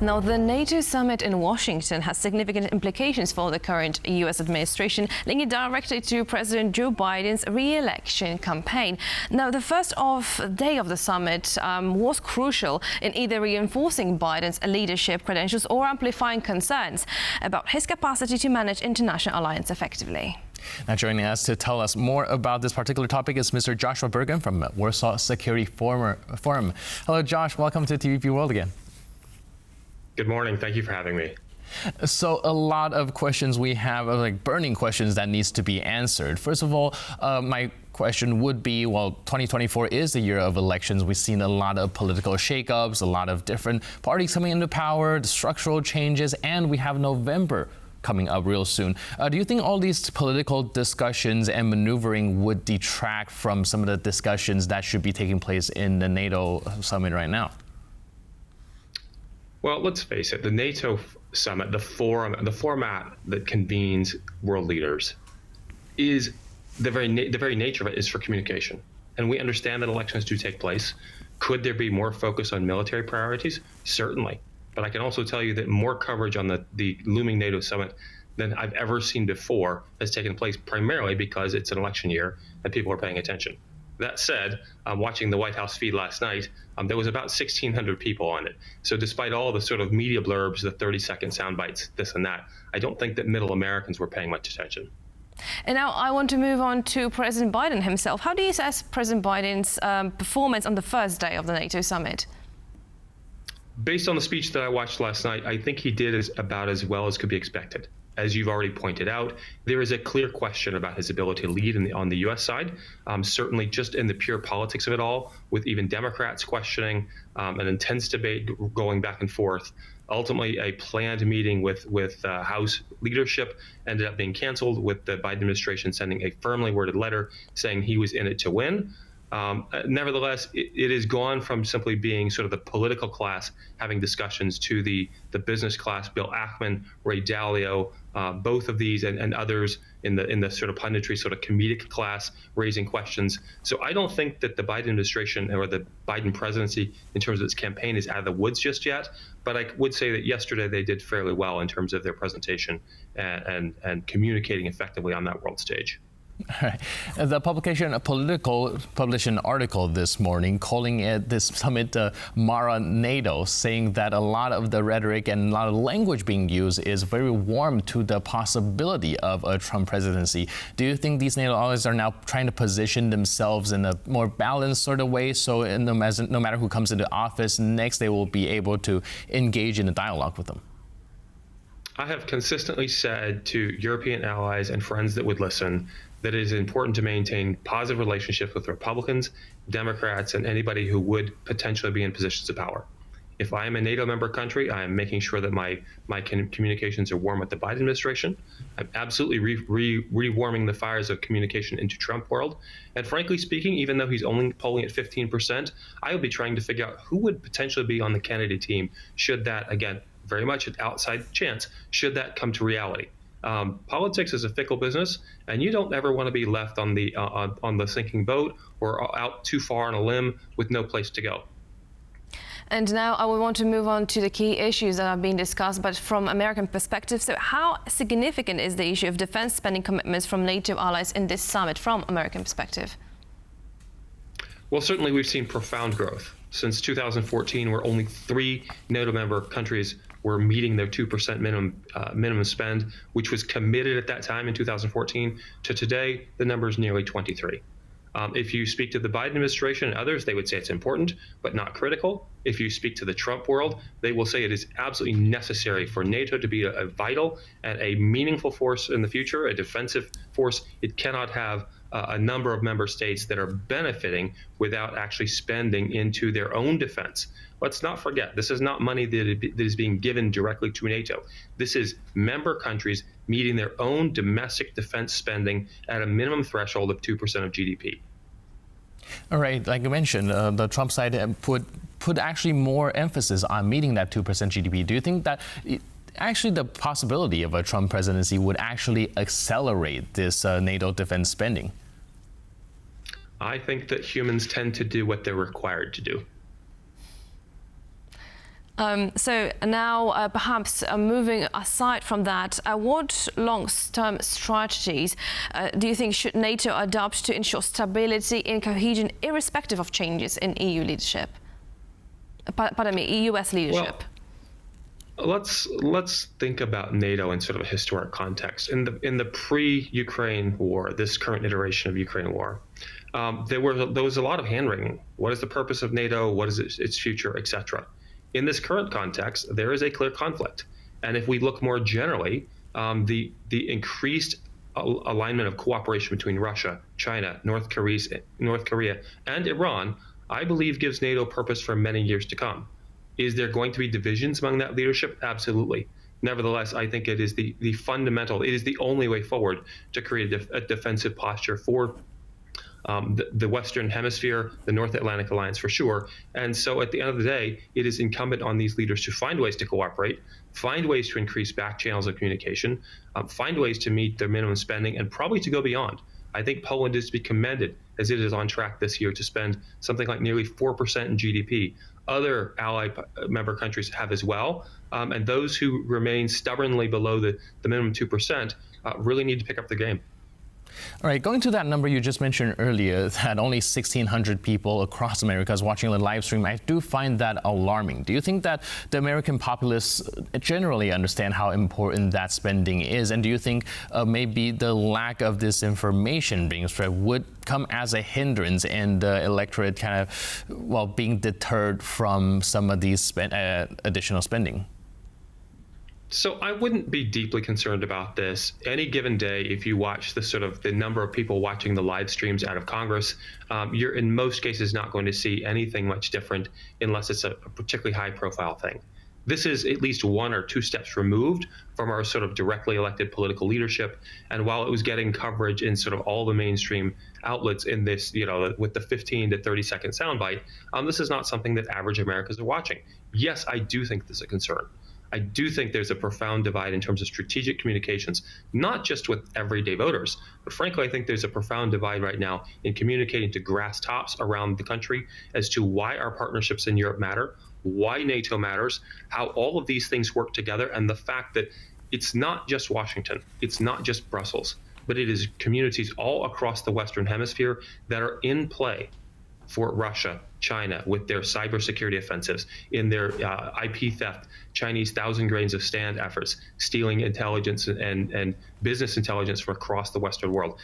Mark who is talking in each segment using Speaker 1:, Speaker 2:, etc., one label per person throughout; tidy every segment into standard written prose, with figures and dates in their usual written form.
Speaker 1: Now, the NATO summit in Washington has significant implications for the current U.S. administration, linking directly to President Joe Biden's re-election campaign. Now, the first day of the summit was crucial in either reinforcing Biden's leadership credentials or amplifying concerns about his capacity to manage international alliance effectively.
Speaker 2: Now, joining us to tell us more about this particular topic is Mr. Joshua Burgin from Warsaw Security Forum. Hello, Josh. Welcome to TVP World again.
Speaker 3: Good morning. Thank you for having me.
Speaker 2: So a lot of questions we have, like burning questions that needs to be answered. First of all, my question would be, well, 2024 is the year of elections. We've seen a lot of political shakeups, a lot of different parties coming into power, the structural changes, and we have November coming up real soon. Do you think all these political discussions and maneuvering would detract from some of the discussions that should be taking place in the NATO summit right now?
Speaker 3: Well, let's face it, the NATO Summit, the format that convenes world leaders, is the very nature of it is for communication. And we understand that elections do take place. Could there be more focus on military priorities? Certainly. But I can also tell you that more coverage on the looming NATO Summit than I've ever seen before has taken place, primarily because it's an election year and people are paying attention. That said, watching the White House feed last night, there was about 1,600 people on it. So despite all the sort of media blurbs, the 30-second sound bites, this and that, I don't think that middle Americans were paying much attention.
Speaker 1: And now I want to move on to President Biden himself. How do you assess President Biden's performance on the first day of the NATO summit?
Speaker 3: Based on the speech that I watched last night, I think he did about as well as could be expected. As you've already pointed out, there is a clear question about his ability to lead on the U.S. side, certainly just in the pure politics of it all, with even Democrats questioning an intense debate going back and forth. Ultimately, a planned meeting with House leadership ended up being canceled, with the Biden administration sending a firmly worded letter saying he was in it to win. Nevertheless, it has gone from simply being sort of the political class having discussions to the business class. Bill Ackman, Ray Dalio, both of these and others in the sort of punditry, sort of comedic class raising questions. So I don't think that the Biden administration or the Biden presidency in terms of its campaign is out of the woods just yet. But I would say that yesterday they did fairly well in terms of their presentation and communicating effectively on that world stage.
Speaker 2: All right. The publication of Political published an article this morning calling this summit Mara NATO, saying that a lot of the rhetoric and a lot of language being used is very warm to the possibility of a Trump presidency. Do you think these NATO allies are now trying to position themselves in a more balanced sort of way, so no matter who comes into office next, they will be able to engage in a dialogue with them?
Speaker 3: I have consistently said to European allies and friends that would listen that it is important to maintain positive relationships with Republicans, Democrats, and anybody who would potentially be in positions of power. If I am a NATO member country, I am making sure that my communications are warm with the Biden administration. I'm absolutely rewarming the fires of communication into Trump world. And frankly speaking, even though he's only polling at 15%, I will be trying to figure out who would potentially be on the candidate team should that, again, very much an outside chance, should that come to reality. Politics is a fickle business, and you don't ever want to be left on the sinking boat or out too far on a limb with no place to go.
Speaker 1: And now I would want to move on to the key issues that have been discussed, but from American perspective. So how significant is the issue of defense spending commitments from NATO allies in this summit from American perspective?
Speaker 3: Well, certainly we've seen profound growth. Since 2014, where only 3 NATO member countries were meeting their 2% minimum spend, which was committed at that time in 2014, to today, the number is nearly 23. If you speak to the Biden administration and others, they would say it's important, but not critical. If you speak to the Trump world, they will say it is absolutely necessary for NATO to be a vital and a meaningful force in the future, a defensive force. It cannot have a number of member states that are benefiting without actually spending into their own defense. Let's not forget, this is not money that is being given directly to NATO. This is member countries meeting their own domestic defense spending at a minimum threshold of 2% of GDP.
Speaker 2: All right, like you mentioned, the Trump side put actually more emphasis on meeting that 2% GDP. Do you think that actually the possibility of a Trump presidency would actually accelerate this NATO defense spending?
Speaker 3: I think that humans tend to do what they're required to do.
Speaker 1: So now, perhaps moving aside from that, what long-term strategies do you think should NATO adopt to ensure stability and cohesion, irrespective of changes in EU leadership? Pardon me, US leadership.
Speaker 3: Well, let's think about NATO in sort of a historic context. In the pre-Ukraine war, this current iteration of Ukraine war, there was a lot of hand-wringing. What is the purpose of NATO? What is its future, etc. In this current context, there is a clear conflict. And if we look more generally, the increased alignment of cooperation between Russia, China, North Korea, and Iran, I believe gives NATO purpose for many years to come. Is there going to be divisions among that leadership? Absolutely. Nevertheless, I think it is the fundamental, it is the only way forward to create a defensive posture for the Western Hemisphere, the North Atlantic Alliance for sure. And so at the end of the day, it is incumbent on these leaders to find ways to cooperate, find ways to increase back channels of communication, find ways to meet their minimum spending, and probably to go beyond. I think Poland is to be commended as it is on track this year to spend something like nearly 4% in GDP. Other ally member countries have as well. And those who remain stubbornly below the minimum 2% really need to pick up the game.
Speaker 2: All right, going to that number you just mentioned earlier, that only 1,600 people across America is watching the live stream, I do find that alarming. Do you think that the American populace generally understand how important that spending is? And do you think maybe the lack of this information being spread would come as a hindrance in the electorate kind of, well, being deterred from some of these additional spending?
Speaker 3: So I wouldn't be deeply concerned about this. Any given day, if you watch the number of people watching the live streams out of Congress, you're in most cases not going to see anything much different unless it's a particularly high profile thing. This is at least one or two steps removed from our sort of directly elected political leadership. And while it was getting coverage in sort of all the mainstream outlets in this, with the 15 to 30 second soundbite, this is not something that average Americans are watching. Yes, I do think this is a concern. I do think there's a profound divide in terms of strategic communications, not just with everyday voters, but frankly, I think there's a profound divide right now in communicating to grass tops around the country as to why our partnerships in Europe matter, why NATO matters, how all of these things work together, and the fact that it's not just Washington, it's not just Brussels, but it is communities all across the Western Hemisphere that are in play for Russia, China, with their cybersecurity offensives, in their IP theft, Chinese 1,000 grains of sand efforts, stealing intelligence and business intelligence from across the Western world.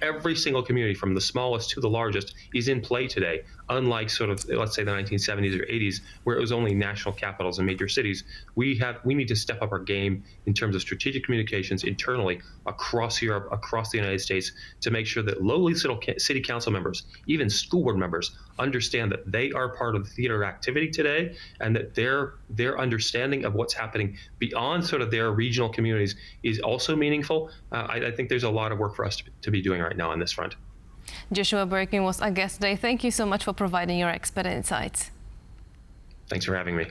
Speaker 3: Every single community, from the smallest to the largest, is in play today, unlike sort of, let's say, the 1970s or 80s, where it was only national capitals and major cities. We need to step up our game in terms of strategic communications internally across Europe, across the United States, to make sure that lowly city council members, even school board members, understand that they are part of the theater activity today, and that their understanding of what's happening beyond sort of their regional communities is also meaningful. I think there's a lot of work for us to be doing right now on this front.
Speaker 1: Joshua Burgin was our guest today. Thank you so much for providing your expert insights.
Speaker 3: Thanks for having me.